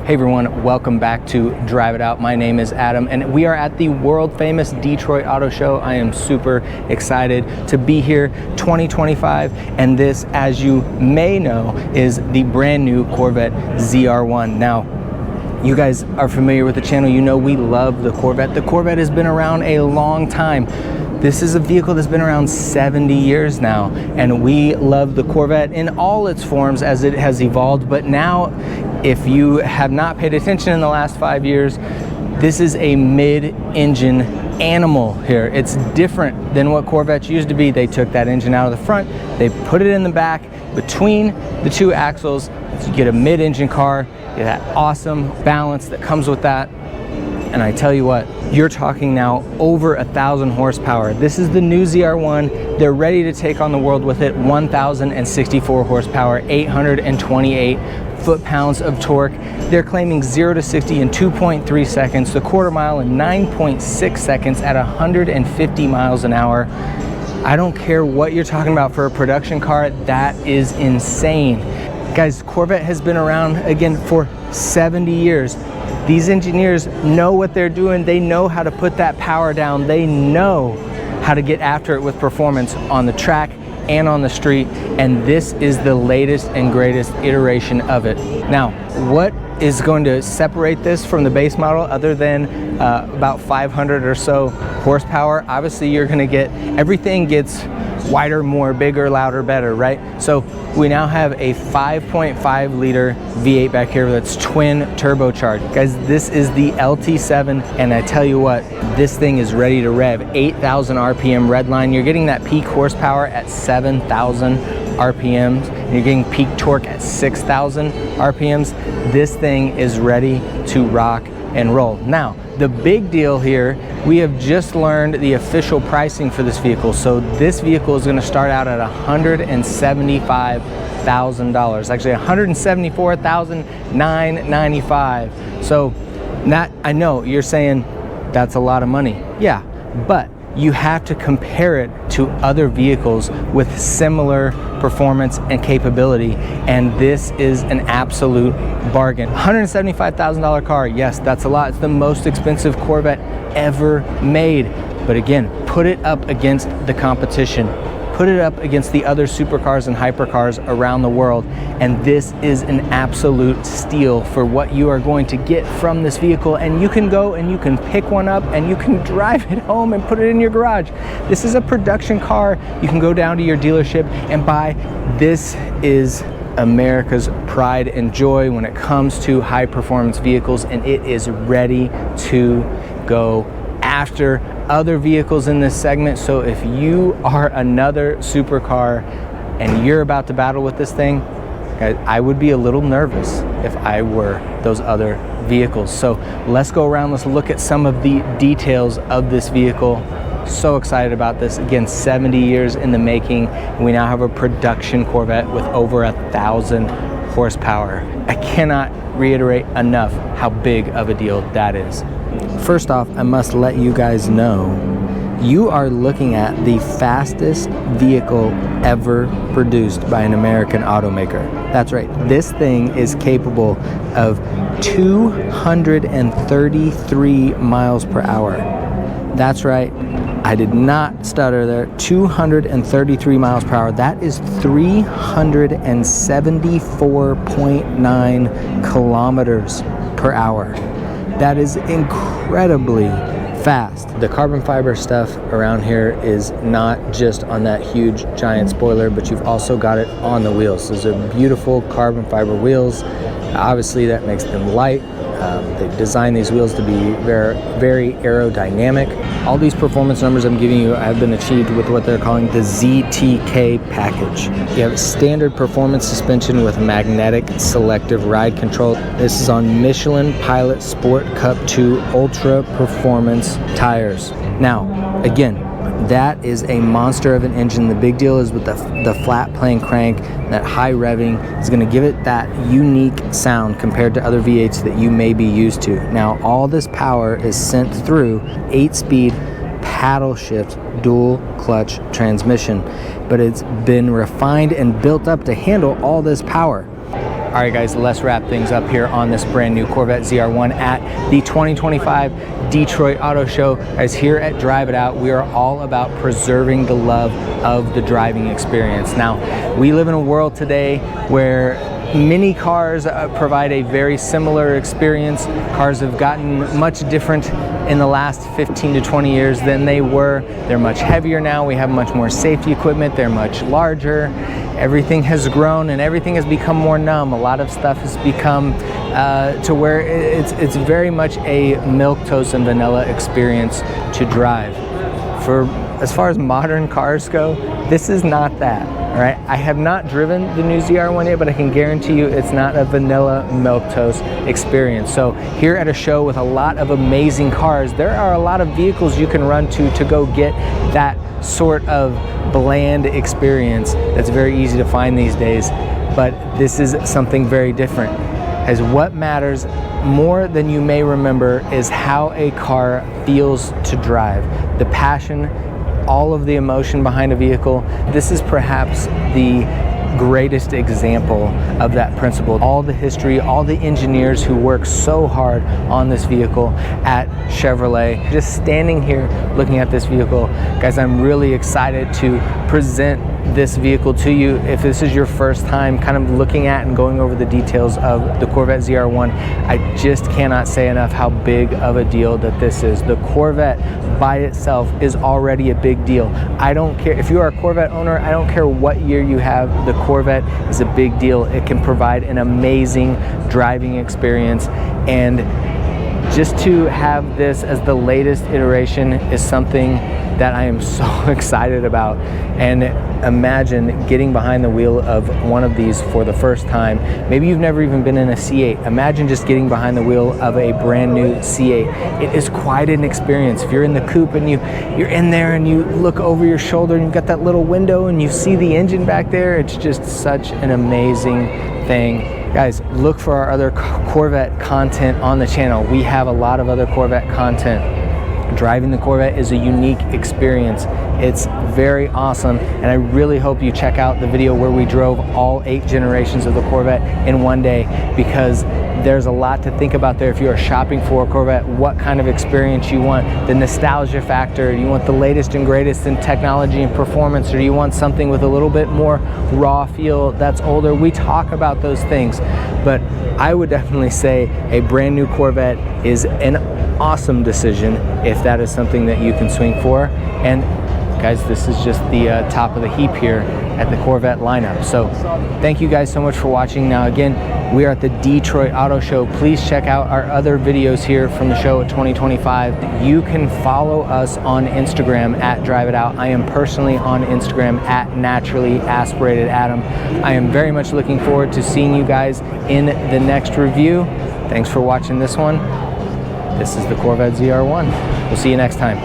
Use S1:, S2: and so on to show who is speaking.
S1: Hey everyone, welcome back to Drive It Out. My name is Adam and we are at the world famous Detroit Auto Show. I am super excited to be here 2025, and this, as you may know, is the brand new Corvette ZR1. Now, you guys are familiar with the channel, you know we love the Corvette. The Corvette has been around a long time. This is a vehicle that's been around 70 years now, and we love the Corvette in all its forms as it has evolved. But now, if you have not paid attention in the last 5 years, this is a mid-engine animal here. It's different than what Corvettes used to be. They took that engine out of the front, they put it in the back between the two axles. So you get a mid-engine car, you get that awesome balance that comes with that. And I tell you what, you're talking now over 1,000 horsepower. This is the new ZR1. They're ready to take on the world with it. 1,064 horsepower, 828 foot-pounds of torque. They're claiming 0 to 60 in 2.3 seconds, the quarter mile in 9.6 seconds at 150 miles an hour. I don't care what you're talking about for a production car, that is insane. Guys, Corvette has been around again for 70 years. These engineers know what they're doing. They know how to put that power down. They know how to get after it with performance on the track and on the street. And this is the latest and greatest iteration of it. Now, what is going to separate this from the base model other than about 500 or so horsepower? Obviously, you're gonna get, everything gets wider, more, bigger, louder, better, right? So we now have a 5.5 liter V8 back here that's twin turbocharged. Guys, this is the LT7, and I tell you what, this thing is ready to rev. 8,000 RPM redline. You're getting that peak horsepower at 7,000 RPMs, and you're getting peak torque at 6,000 RPMs. This thing is ready to rock and roll. Now, the big deal here, we have just learned the official pricing for this vehicle. So this vehicle is going to start out at $175,000. Actually, $174,995. So that, I know you're saying that's a lot of money. Yeah, but you have to compare it to other vehicles with similar performance and capability, and this is an absolute bargain. $175,000 car, yes, that's a lot. It's the most expensive Corvette ever made. But again, put it up against the competition. Put it up against the other supercars and hypercars around the world, and this is an absolute steal for what you are going to get from this vehicle. And you can go and you can pick one up and you can drive it home and put it in your garage. This is a production car. You can go down to your dealership and buy. This is America's pride and joy when it comes to high performance vehicles, and it is ready to go after other vehicles in this segment. So if you are another supercar and you're about to battle with this thing, I would be a little nervous if I were those other vehicles. So let's go around, let's look at some of the details of this vehicle. So excited about this. Again, 70 years in the making. We now have a production Corvette with over 1,000 horsepower. I cannot reiterate enough how big of a deal that is. First off, I must let you guys know, you are looking at the fastest vehicle ever produced by an American automaker. That's right, this thing is capable of 233 miles per hour. That's right, I did not stutter there. 233 miles per hour. That is 374.9 kilometers per hour. That is incredibly fast. The carbon fiber stuff around here is not just on that huge giant spoiler, but you've also got it on the wheels. Those are beautiful carbon fiber wheels. Obviously that makes them light. They've designed these wheels to be very aerodynamic. All these performance numbers I'm giving you have been achieved with what they're calling the ZTK package. You have standard performance suspension with magnetic selective ride control. This is on Michelin Pilot Sport Cup 2 Ultra Performance tires. Now, again, that is a monster of an engine. The big deal is with the flat plane crank, that high revving is going to give it that unique sound compared to other V8s that you may be used to. Now, all this power is sent through 8-speed paddle shift dual clutch transmission, but it's been refined and built up to handle all this power. All right, guys, let's wrap things up here on this brand new Corvette ZR1 at the 2025 Detroit Auto Show. Guys, here at Drive It Out, we are all about preserving the love of the driving experience. Now, we live in a world today where many cars provide a very similar experience. Cars have gotten much different in the last 15 to 20 years than they were. They're much heavier now. We have much more safety equipment. They're much larger. Everything has grown and everything has become more numb. A lot of stuff has become to where it's very much a milquetoast and vanilla experience to drive. As far as modern cars go, this is not that. All right, I have not driven the new ZR1 yet, but I can guarantee you it's not a vanilla milquetoast experience. So here at a show with a lot of amazing cars, there are a lot of vehicles you can run to go get that sort of bland experience that's very easy to find these days. But this is something very different. As what matters more than you may remember is how a car feels to drive. The passion, all of the emotion behind a vehicle. This is perhaps the greatest example of that principle. All the history, all the engineers who work so hard on this vehicle at Chevrolet. Just standing here looking at this vehicle, guys, I'm really excited to present this vehicle to you. If this is your first time kind of looking at and going over the details of the Corvette ZR1, I just cannot say enough how big of a deal that this is. The Corvette by itself is already a big deal. I don't care if you are a Corvette owner, I don't care what year you have, the Corvette is a big deal. It can provide an amazing driving experience, and just to have this as the latest iteration is something that I am so excited about. And imagine getting behind the wheel of one of these for the first time. Maybe you've never even been in a C8. Imagine just getting behind the wheel of a brand new C8. It is quite an experience. If you're in the coupe and you're in there and you look over your shoulder and you've got that little window and you see the engine back there, it's just such an amazing thing. Guys, look for our other Corvette content on the channel. We have a lot of other Corvette content. Driving the Corvette is a unique experience. It's very awesome, and I really hope you check out the video where we drove all 8 generations of the Corvette in one day, because there's a lot to think about there. If you are shopping for a Corvette, what kind of experience you want, the nostalgia factor, do you want the latest and greatest in technology and performance, or do you want something with a little bit more raw feel that's older? We talk about those things, but I would definitely say a brand new Corvette is an awesome decision if that is something that you can swing for. And guys, this is just the top of the heap here at the Corvette lineup. So thank you guys so much for watching. Now again, we are at the Detroit Auto Show. Please check out our other videos here from the show at 2025. You can follow us on Instagram at DriveItOut. I am personally on Instagram at naturallyaspiratedadam. I am very much looking forward to seeing you guys in the next review. Thanks for watching this one. This is the Corvette ZR1. We'll see you next time.